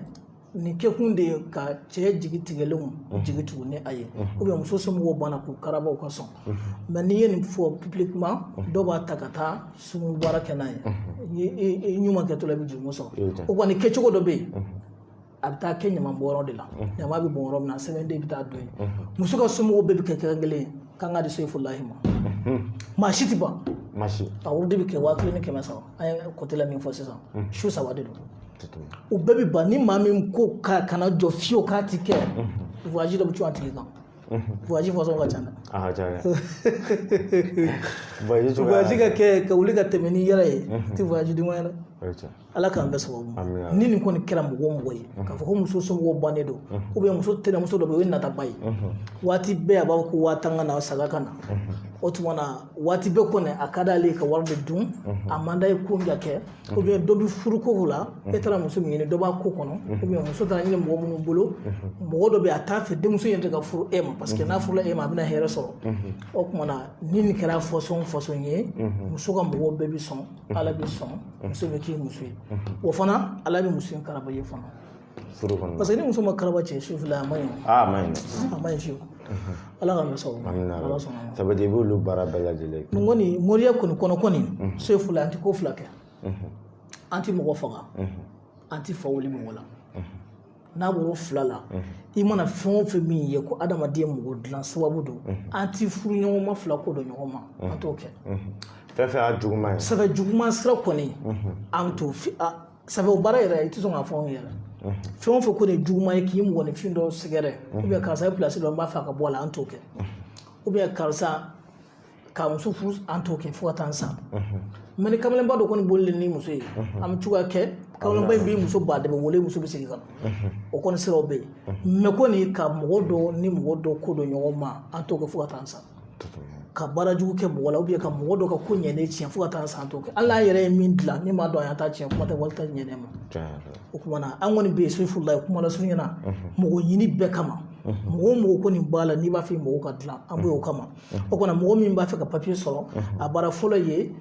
ni kɛkun de ye ka cɛ jigi tigɛlenw jigi tugu ni a ye ou bien muso somɔgɔw banna k'u karabaw ka sɔn mais n'i ye nin fɔ publiquement dɔw b'a ta ka taa sugu baara kɛ n'a ye i ɲuman kɛtɔ la i bɛ jurumu sɔrɔ o kɔni kɛcogo dɔ bɛ yen a bɛ taa kɛ ɲaman bɔyɔrɔ de la ɲaman bɛ bɔn yɔrɔ min na sɛbɛnden bɛ taa don yen muso ka somɔgɔw bɛɛ bɛ kɛ kɛrɛn kelen k'an ka di Seyfulahi ma maa si tɛ ban a woro de bɛ kɛ 1,300 an ye côté la min fɔ sisan su 3 de don u bɛɛ bɛ ban ni maa min ko k'a kana jɔ fiyewu k'a ti kɛ voyage dɔ bɛ cun a tigi kan voyage fɔsɔn ka ca dɛ voyage ka kɛ ka wuli ka tɛmɛ ni yɛrɛ ye ti voyage duman ye dɛ ala k'an bɛɛ sababu ni nin kɔni kɛra mɔgɔ o mɔgɔ ye k'a fɔ ko muso somɔgɔw bannen don ou bien muso tɛnɛmuso dɔ bɛ yen o ye nataba ye waati bɛɛ a b'a fɔ ko 1000 ka na saga ka na o tuma na waati bɛɛ kɔni a ka d'ale ka wari de dun a man d'a ye ko min ka kɛ ou bien dɔ bɛ furu ko la e taara muso min ɲini dɔ b'a ko kɔnɔ ou bien muso taara ɲini mɔgɔ minnu bolo mɔgɔ dɔ bɛ a t'a fɛ denmuso in yɛrɛ ka furu e ma parce que n'a furula e ma a bɛna hɛrɛ sɔrɔ o tuma na ni nin kɛra fɔsɔn ye muso ka mɔgɔw bɛɛ bɛ sɔn ala bɛ sɔn muso bɛ k'i muso ye o fana ala bɛ muso in karaba ye fana parce que ni muso ma karaba cɛ Seyfulahi a ma ɲi a ma ɲi fiyewu ala ka mɛn sɔrɔ ala sɔnna ça veut dire i b'olu baara bɛɛ lajɛlen nin kɔni moriya kɔni kɔnɔ kɔni Seyfulahi an tɛ ko fila kɛ an tɛ mɔgɔ faga an tɛ fa wuli mɔgɔ la n'a bɔra fila la i mana fɛn o fɛn min ye ko adamaden mɔgɔ dilan sababu don an tɛ furu ɲɔgɔn ma fila ko dɔ ɲɔgɔn ma an t'o kɛ fɛn fɛn y'a juguman ye sɛbɛ juguman sira kɔni an t'o sɛbɛ o baara yɛrɛ i tɛ sɔn k'a fɔ anw yɛrɛ fɛn o fɛn ko nin juguman ye k'i mɔgɔninfin dɔ sɛgɛrɛ ou bien karisa ye place dɔ n b'a fɛ a ka bɔ a la an t'o kɛ ou bien karisa ka muso furu an t'o kɛ fo ka taa n sa mais ni kamalenba dɔ kɔni bolilen ni muso ye an bɛ cogoya kɛ kamalenba in b'i muso ba dɛmɛ wele muso bɛ segin ka na o kɔni siraw bɛ yen mais kɔni ka mɔgɔ dɔ ni mɔgɔ dɔ ko dɔ ɲɔgɔn ma an t'o kɛ fo ka taa n sa ka baara jugu kɛ mɔgɔ la ou bien ka mɔgɔ dɔ ka ko ɲɛnen tiɲɛ fo ka taa n sa an t'o kɛ hali n'a yɛrɛ ye min dilan ni m'a dɔn a y'a ta tiɲɛ kuma tɛ wali ta ɲɛnɛ ma o kumana an kɔni bɛ yen Seyfulahi kuma la surunya na mɔgɔ ɲini bɛɛ kama mɔgɔ o mɔgɔ kɔni b'a la n'i b'a fɛ mɔgɔw ka dilan an bɛ o kama o kɔnɔ mɔgɔ min b'a fɛ ka papier sɔrɔ a baara fɔlɔ ye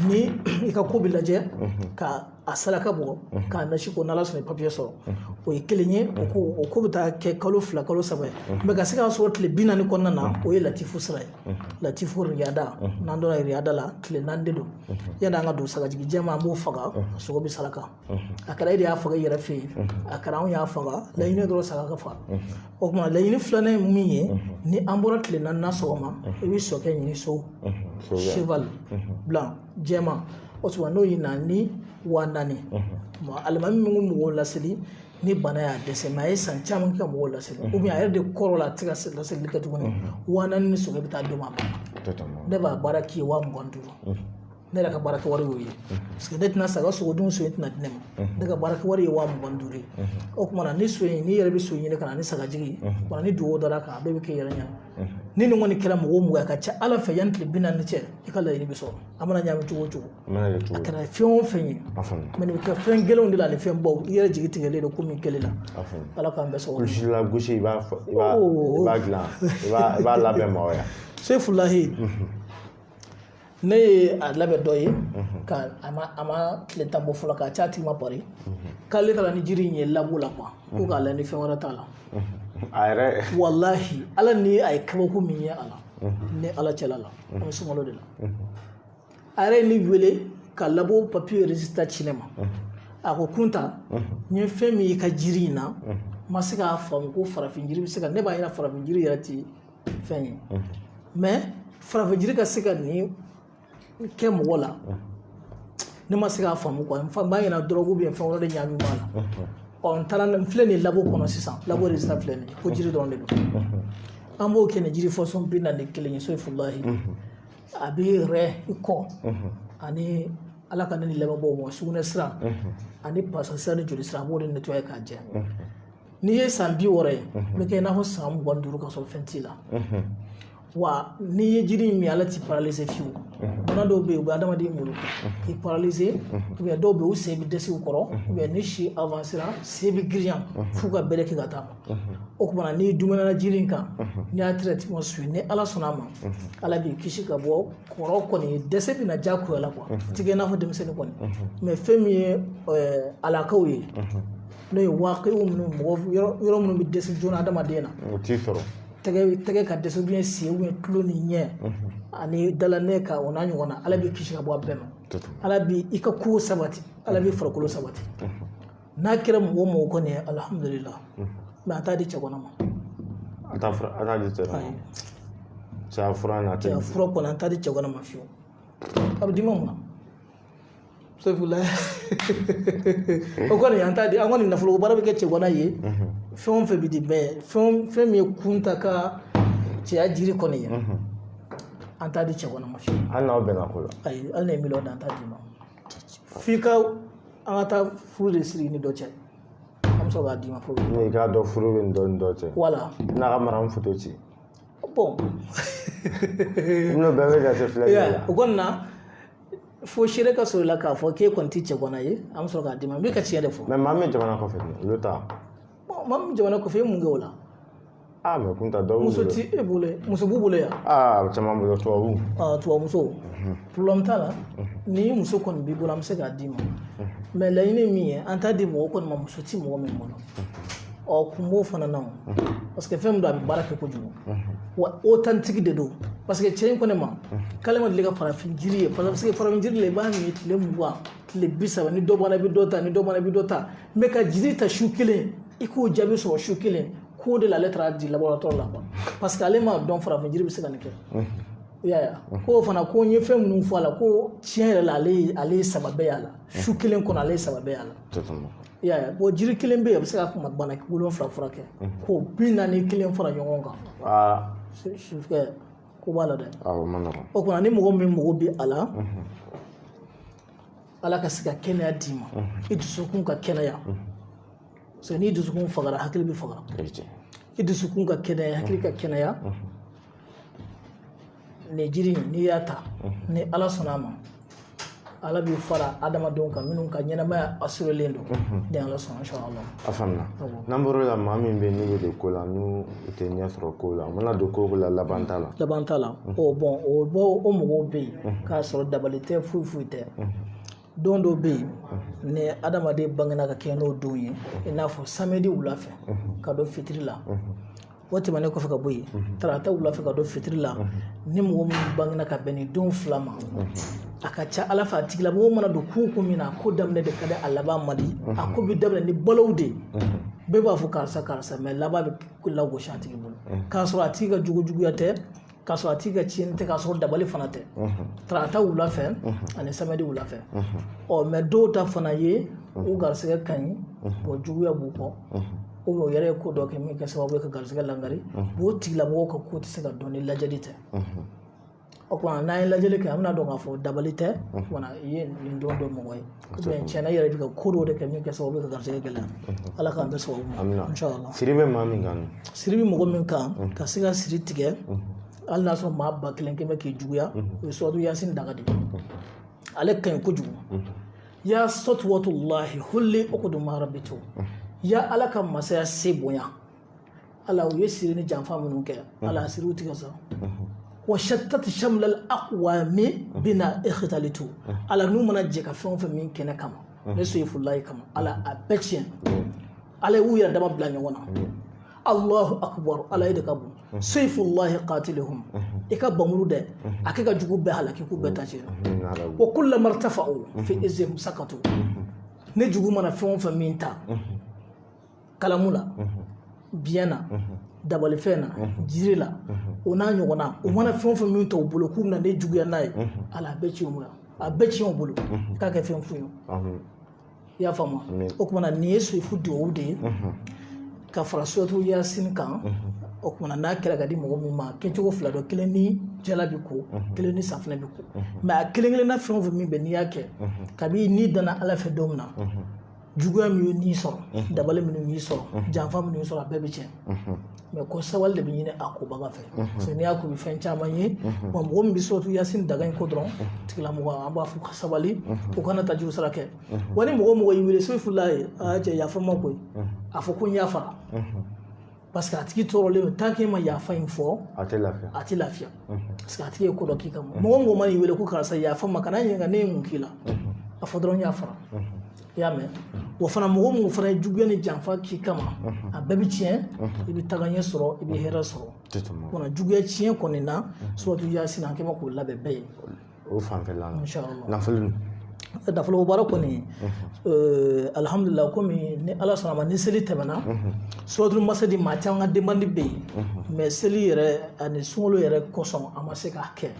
ni i ka ko bɛ lajɛ ka a saraka bɔ k'a nasi ko n'ala sɔnna i papier sɔrɔ o ye kelen ye o ko bɛ taa kɛ kalo 2 kalo 3 ye mais ka se k'a sɔrɔ tile 40 kɔnɔna na o ye latifu sira ye latifu riyada n'an donna riyada la tile 4 de don yanni an ka don sagajigi jɛma an b'o faga sogo bɛ saraka a kɛra e de y'a faga i yɛrɛ fɛ yen a kɛra anw y'a faga laɲini dɔrɔn saga ka faga o tuma laɲini filanan ye min ye ni an bɔra tile 4 nan sɔgɔma i bɛ sɔkɛ ɲini so cheval blanc jɛma o tuma n'o ye na ni 4000 alimami min ko mɔgɔw laseli ni bana y'a dɛsɛ mais a ye san caman kɛ ka mɔgɔw laseli ou bien a yɛrɛ de kɔrɔ la a tɛ se ka laseli kɛ tuguni 4000 ni sɔkɛ bɛ taa d'o ma ne b'a baara k'i ye 25,000 ne yɛrɛ ka baarakɛ wari y'o ye parce que ne tɛna saga sogodun so in tɛna di ne ma ne ka baarakɛ wari ye 25,000 ye o kumana ni so in n'i yɛrɛ bɛ so ɲini ka na ni sagajigi wala ni dugawu dara kan a bɛɛ bɛ kɛ yɛrɛ ɲɛna ni nin kɔni kɛra mɔgɔ o mɔgɔ a ka ca ala fɛ yanni tile 40 cɛ i ka laɲini bɛ sɔrɔ a mana ɲagami cogo o cogo a kɛra fɛn o fɛn ye mais nin bɛ kɛ fɛn gɛlɛnw de la ani fɛn baw i yɛrɛ jigi tigɛlen don ko min kɛlen la ala k'an bɛɛ sɔrɔ kulusi la gosi i b'a dilan i b'a labɛn maaw ya Seyfulahi ne ye a labɛn dɔ ye ka a ma tile 10 bɔ fɔlɔ k'a ca a tigi ma pari k'ale taara ni jiri in ye labo la quoi ko k'a layɛ ni fɛn wɛrɛ t'a la a yɛrɛ walahi ala ni a ye kabako min ye a la ni ala cɛla la an bɛ sunkalo de la a yɛrɛ ye ne wele ka labo papier résultat ci ne ma a ko kunta n ye fɛn min y'i ka jiri in na n ma se k'a faamu ko farafin jiri bɛ se ka ne b'a yira farafin jiri yɛrɛ tɛ fɛn ye mais farafin jiri ka se ka nin kɛ mɔgɔ la ne ma se k'a faamu quoi n b'a ɲɛna dɔrɔgu bɛ fɛn wɛrɛ de ɲagami b'a la n taara n filɛ nin labo kɔnɔ sisan labo résultat filɛ nin ko jiri dɔrɔn de don an b'o kɛ nin jiri fɔsɔn 41 ye Sohifulahi a bɛ rɛ i kɔ ani ala ka ne ni lamɛnbaaw ma sugunɛ sira ani pasa sira ni joli sira a b'o de nettoyer k'a jɛ n'i ye san 60 ye n bɛ kɛ i n'a fɔ san 25 ka sɔrɔ fɛn t'i la wa n'i ye jiri min ala t'i paralyser fiyewu bana dɔw bɛ yen u bɛ adamaden bolo k'i paralyser ou bien dɔw bɛ yen u sen bɛ dɛsɛ u kɔrɔ ou bien ni si avancera sen bɛ girinya f'u ka bɛrɛ kɛ ka taa o kumana n'i dumuna jiri in kan n'i y'a traitement suit ni ala sɔnna a ma ala b'i kisi ka bɔ kɔrɔ kɔni dɛsɛ bɛ na diyagoya la quoi tigɛ i n'a fɔ denmisɛnnin kɔni mais fɛn min ye alakaw ye n'o ye waqiw minnu mɔgɔ yɔrɔ minnu bɛ dɛsɛ joona adamaden na o t'i sɔrɔ tɛgɛ ka dɛsɛ bien sen bien tulo ni ɲɛ ani dalanɛ ka o n'a ɲɔgɔn na ala b'i kisi ka bɔ a bɛɛ ma ala b'i i ka kow sabati ala b'i farikolo sabati n'a kɛra mɔgɔ o mɔgɔ kɔni ye alhamdulillah mais a t'a di cɛ kɔnɔ ma a t'a di cɛ kɔnɔ cɛ fura n'a tɛ fura kɔni a t'a di cɛ kɔnɔ ma fiyewu a bɛ di ma mun na Sohifulahi o kɔni an t'a di an kɔni nafolo baara bɛ kɛ cɛ kɔnɔ ye fɛn o fɛn bɛ di bɛɛ fɛn min ye kunta ka cɛya jiri kɔni ye an t'a di cɛ kɔnɔ ma fiyewu hali n'aw bɛnna ko la ayi hali ne ye miliyɔn da an t'a di ma f'i ka an ka taa furu de siri ni dɔ cɛ an bɛ sɔrɔ k'a d'i ma fɔlɔ n'i k'a dɔn furu bɛ nin dɔ ni dɔ cɛ wala n'a ka mara foto ci bon n'o bɛɛ bɛ jate filɛ la o kɔni na fo seere ka sɔrɔ i la k'a fɔ k'e kɔni tɛ cɛ kɔnɔ ye an bɛ sɔrɔ k'a d'i ma n bɛ ka tiɲɛ de fɔ mais maa min jamana kɔfɛ olu ta maa min jamana kɔfɛ e mun kɛ o la mais kun ta dɔw muso ti e bolo muso b'u bolo yan caman bolo tubabu tubabumuso problème t'a la ni muso kɔni b'i bolo an bɛ se k'a d'i ma mais laɲini min ye an t'a di mɔgɔ kɔni ma muso ti mɔgɔ min bolo kun b'o fana na parce que fɛn min don a bɛ baara kɛ kojugu wa authentique de don parce que cɛ in ko ne ma k'ale ma deli ka farafin jiri ye parce que farafin jiri la i b'a min tile 20 tile 30 ni dɔ bɔra i bɛ dɔ ta ni dɔ bɔra i bɛ dɔ ta mais ka jiri ta su kelen i k'o jaabi sɔrɔ su kelen k'o de la ale taara di laboratoire la quoi parce que ale ma dɔn farafin jiri bɛ se ka nin kɛ i y'a ye k'o fana ko n ye fɛn minnu fɔ a la ko tiɲɛ yɛrɛ la ale ye sababɛ y'a la su kelen kɔnɔ ale ye sababɛ y'a la i y'a ye bon jiri kelen bɛ yen a bɛ se ka kuma bana 7 furakɛ k'o 41 fara ɲɔgɔn kan sufɛ ko b'a la dɛ o kumana ni mɔgɔ min mago bɛ a la ala ka se ka kɛnɛya d'i ma i dusukun ka kɛnɛya parce que n'i dusukun fagara hakili bɛ faga i dusukun ka kɛnɛya hakili ka kɛnɛya nin jiri n'i y'a ta ni ala sɔnna a ma ala b'i fara adamadenw kan minnu ka ɲɛnamaya assurélen don ni ala sɔnna inchallah a faamuna n'an bɔra la maa min bɛ n'u bɛ don ko la n'u tɛ ɲɛ sɔrɔ ko la u mana don ko la laban t'a la o mɔgɔw bɛ yen k'a sɔrɔ dabali tɛ foyi tɛ don dɔ bɛ yen ni adamaden bangena ka kɛ n'o don ye i n'a fɔ samedi wula fɛ ka don fitiri la o tɛmɛnen kɔfɛ ka bɔ yen tarata wula fɛ ka don fitiri la ni mɔgɔ min bangena ka bɛn ni don 2 ma a ka ca ala fɛ a tigilamɔgɔ mana don ko min na a ko daminɛ de ka di a laban man di a ko bɛ daminɛ ni balow de bɛɛ b'a fɔ karisa mais laban bɛ lagosi a tigi bolo k'a sɔrɔ a tigi ka juguya tɛ k'a sɔrɔ a tigi ka tiɲɛni tɛ k'a sɔrɔ dabali fana tɛ tarata wula fɛ ani samedi wula fɛ mais dɔw ta fana ye u garisɛgɛ ka ɲi juguya b'u kɔ o yɛrɛ ye ko dɔ kɛ min kɛ sababu ye ka garisɛgɛ langari o tigilamɔgɔw ka ko tɛ se ka dɔn ni lajɛli tɛ o kumana n'an ye lajɛli kɛ an bɛna dɔn k'a fɔ dabali tɛ kumana i ye nin don dɔ mɔgɔ ye ou bien tiɲɛna i yɛrɛ bɛ ka ko dɔw de kɛ min kɛ sababu ye ka garisɛgɛ gɛlɛya ala k'an bɛɛ sababu ma inchallah siri bɛ maa min kan siri bɛ mɔgɔ min kan ka se ka siri tigɛ hali n'a sɔrɔ maa 1000 kɛmɛ k'i juguya o ye suratu yasin daga de ale ka ɲi kojugu ya satwatullahi hulli uqduma rabbitu ya ala ka masaya se bonya ala u ye siri ni janfa minnu kɛ ala siriw tigɛ sa wa shattat shamla al aqwami bina ikhtalitu ala n'u mana jɛ ka fɛn o fɛn min kɛnɛ kama ne Sohifulahi kama ala a bɛɛ tiɲɛ ala y'u yɛrɛ dama bila ɲɔgɔn na Allahu akbar ala ye de ka bon Sohifulahi qatiluhum i ka bamuru dɛ a kɛ ka jugu bɛɛ halaki k'u bɛɛ taci wa kullama irtafa'u fi izzihim sakatu ne jugu mana fɛn o fɛn min ta kalamu la biyɛn na dabalifɛn na jiri la o n'a ɲɔgɔnna o mana fɛn o fɛn min ta u bolo k'u bɛna ne juguya n'a ye ala a bɛɛ ci o ma a bɛɛ tiɲɛ o bolo k'a kɛ fɛn fu ye i y'a faamu o kumana nin ye soyifu duwawu de ye ka fara suratu yasin kan o kumana n'a kɛra ka di mɔgɔ min ma kɛcogo fila dɔ kelen ni jala bɛ ko kelen ni safunɛ bɛ ko mɛ a kelen kelenna fɛn o fɛn min bɛ n'i y'a kɛ kabi n'i danna ala fɛ don min na juguya min ye n'i sɔrɔ dabali minnu y'i sɔrɔ janfa minnu y'i sɔrɔ a bɛɛ bɛ tiɲɛ mɛ ko sabali de bɛ ɲini a kobaga fɛ parce que n'i y'a ko bɛ fɛn caman ye wa mɔgɔ min bɛ suratu yasin daga in ko dɔrɔn tigilamɔgɔ an b'a fɔ ka sabali o kana taa juru sara kɛ wa ni mɔgɔ mɔgɔ y'i wele soyifula ye cɛ yafa ma koyi a fɔ ko n yafa parce que a tigi tɔɔrɔlen don tant que ma yafa in fɔ a tɛ lafiya parce que a tigi ye ko dɔ k'i kama mɔgɔ mɔgɔ ma y'i wele ko karisa yafa ma kana ɲininka ne ye mun k'i la a fɔ dɔrɔn yafara i y'a mɛn wa fana mɔgɔ mun fana ye juguya ni janfa k'i kama a bɛɛ bɛ tiɲɛ i bɛ tagaɲɛ sɔrɔ i bɛ hɛrɛ sɔrɔ wala juguya tiɲɛ kɔni na suratu yasin an kɛ ma k'o labɛn bɛɛ ye o fanfɛla la inshallah nafolo baara kɔni alhamdulillah komi ni ala sɔnna ma ni seli tɛmɛna suratul masadi maa caman ka demande bɛ yen mais seli yɛrɛ ani sunkalo yɛrɛ kosɔn a ma se k'a kɛ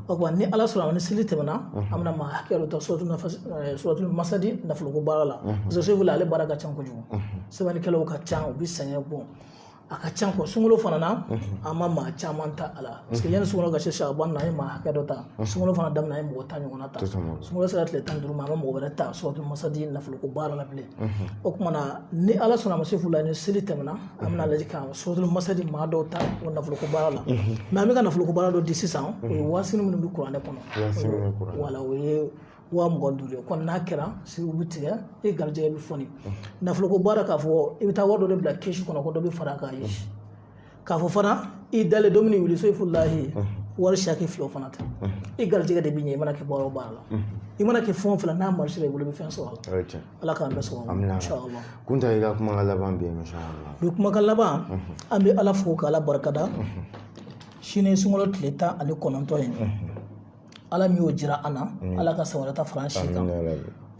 o kuma ni ala sɔnna ma ni seli tɛmɛna an bɛna maa hakɛ dɔ ta suratul masadi nafoloko baara la parce que sefula ale baara ka ca kojugu sɛbɛnnikɛlaw ka ca u bɛ sɛgɛn bɔ a ka ca kɔ sunkalo fana na an ma maa caman ta a la parce que yanni sunkalo ka se Saban na an ye maa hakɛ dɔ ta sunkalo fana daminɛ an ye mɔgɔ 10 ɲɔgɔnna ta sunkalo sera tile 15 ma an ma mɔgɔ wɛrɛ ta suratul masadi nafoloko baara la bilen o kumana ni ala sɔnna ma sefula ni seli tɛmɛna an bɛna lajɛ ka suratul masadi maa dɔw ta o nafoloko baara la mais an bɛ ka nafoloko baara dɔ di sisan o ye waasini minnu bɛ kuranɛ kɔnɔ wala o ye 25 ye kon n'a kɛra siriw bɛ tigɛ i garijɛgɛ bɛ fɔni nafoloko baara k'a fɔ i bɛ taa wari dɔ de bila kɛsi kɔnɔ ko dɔ bɛ fara k'a ye k'a fɔ fana i dalen don min wuli soyifulahi wari siyaki fila fana ta i garijɛgɛ de bɛ ɲɛ i mana kɛ baara o baara la i mana kɛ fɛn o fɛn n'a marché la i bolo i bɛ fɛn sɔrɔ a la ala k'an bɛɛ sɔrɔ inshallah kunta i ka kumakan laban bɛ yen inshallah bi kumakan laban an bɛ ala fo k'ala barikada sini sunkalo tile 19 ye ala min y'o jira an na ala ka sawarata fara an si kan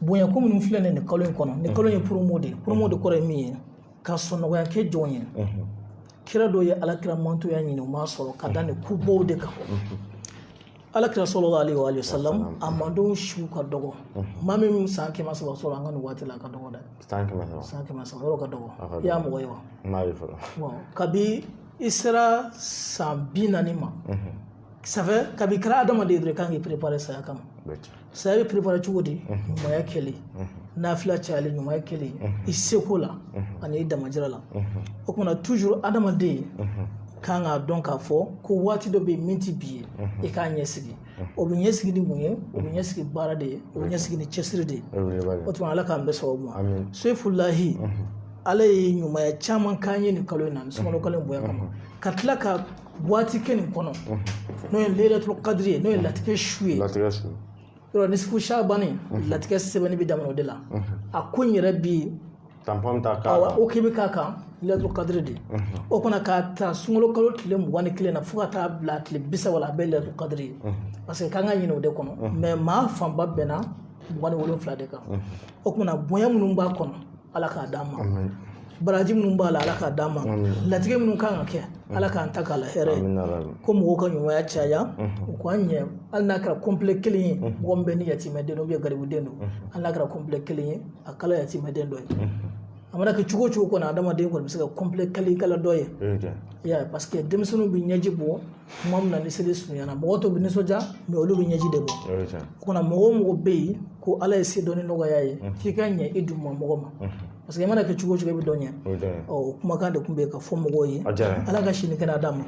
bonya ko minnu filɛ nin kalo in kɔnɔ ni kalo in ye promo de kɔrɔ ye min ye ka sɔnnɔgɔya kɛ jɔn ye kira dɔ ye alakira mantoya ɲini u m'a sɔrɔ ka da nin kubaw de kan alakira sallallahu alaihi wa sallam a mandenw siw ka dɔgɔ maa min san 300 sɔrɔ an ka nin waati la a ka dɔgɔ dɛ san 300 yɔrɔ ka dɔgɔ i y'a mɔgɔ ye wa kabi i sera san 40 ma safɛ kabi kɛra adamaden dɔrɔn i kan k'i préparer saya kama saya bɛ préparer cogo di ɲumanya kɛli nafila cayali ɲumanya kɛli i seko la ani i damajira la o kumana toujours adamaden kan k'a dɔn k'a fɔ ko waati dɔ bɛ yen min tɛ bi ye i k'a ɲɛsigi o bɛ ɲɛsigi ni mun ye o bɛ ɲɛsigi baara de ye o bɛ ɲɛsigi ni cɛsiri de ye o tuma ala k'an bɛɛ sababu ma soyifulahi ala ye ɲumanya caman k'an ye nin kalo in na sunkalo kalo in bonya kama ka tila ka waati kɛ nin kɔnɔ n'o ye laylatul qadri ye n'o ye latigɛ su ye yɔrɔ nisfu shabani latigɛ sɛbɛnni bɛ daminɛ o de la a ko in yɛrɛ bi o k'i bɛ k'a kan laylatul qadri de o kɔnɔ k'a ta sunkalo kalo tile 21 na fo ka taa bila tile 30 la a bɛ laylatul qadri ye parce que k'an ka ɲinɛ o de kɔnɔ mais maa fanba bɛnna 27 de kan o kumana bonya minnu b'a kɔnɔ ala k'a d'an ma baraji minnu b'a la ala k'a d'an ma latigɛ minnu kan ka kɛ ala k'an ta k'a la hɛrɛ ko mɔgɔw ka ɲumanya caya u k'an ɲɛ hali n'a kɛra complet kelen ye mɔgɔ min bɛ ni yatimɛden don garibuden don hali n'a kɛra complet kelen ye a kala yatimɛden dɔ ye a mana kɛ cogo o cogo kɔnɔ adamaden kɔni bɛ se ka complet kala dɔ ye i y'a ye parce que denmisɛnninw bɛ ɲɛji bɔ tuma min na ni seli surunyana mɔgɔ tɔw bɛ nisɔndiya mais olu bɛ ɲɛji de bɔ o kumana mɔgɔ o mɔgɔ bɛ yen ko ala ye se dɔnni nɔgɔya ye f'i ka ɲɛ i duguma mɔgɔ ma parce que i mana kɛ cogo o cogo i bɛ dɔn ɲɛ o kumakan de tun bɛ yen ka fɔ mɔgɔw ye ala ka sini kɛnɛ d'a ma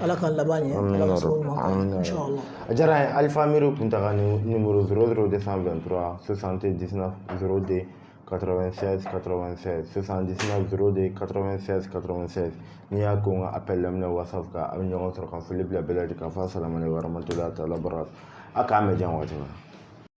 ala ka laban ɲɛ ala ka sababu ɲuman inshallah a diyara an ye alifa amiru kuntaga numéro 00223 79 02 96 96 79 02 96 96 n'i y'a ko n ka appel laminɛ whatsapp kan a bɛ ɲɔgɔn sɔrɔ ka foli bila bɛɛ lajɛlen k'a fɔ assalamu alaikum warahmatullahi taala barakatuh a k'an bɛn jan waati la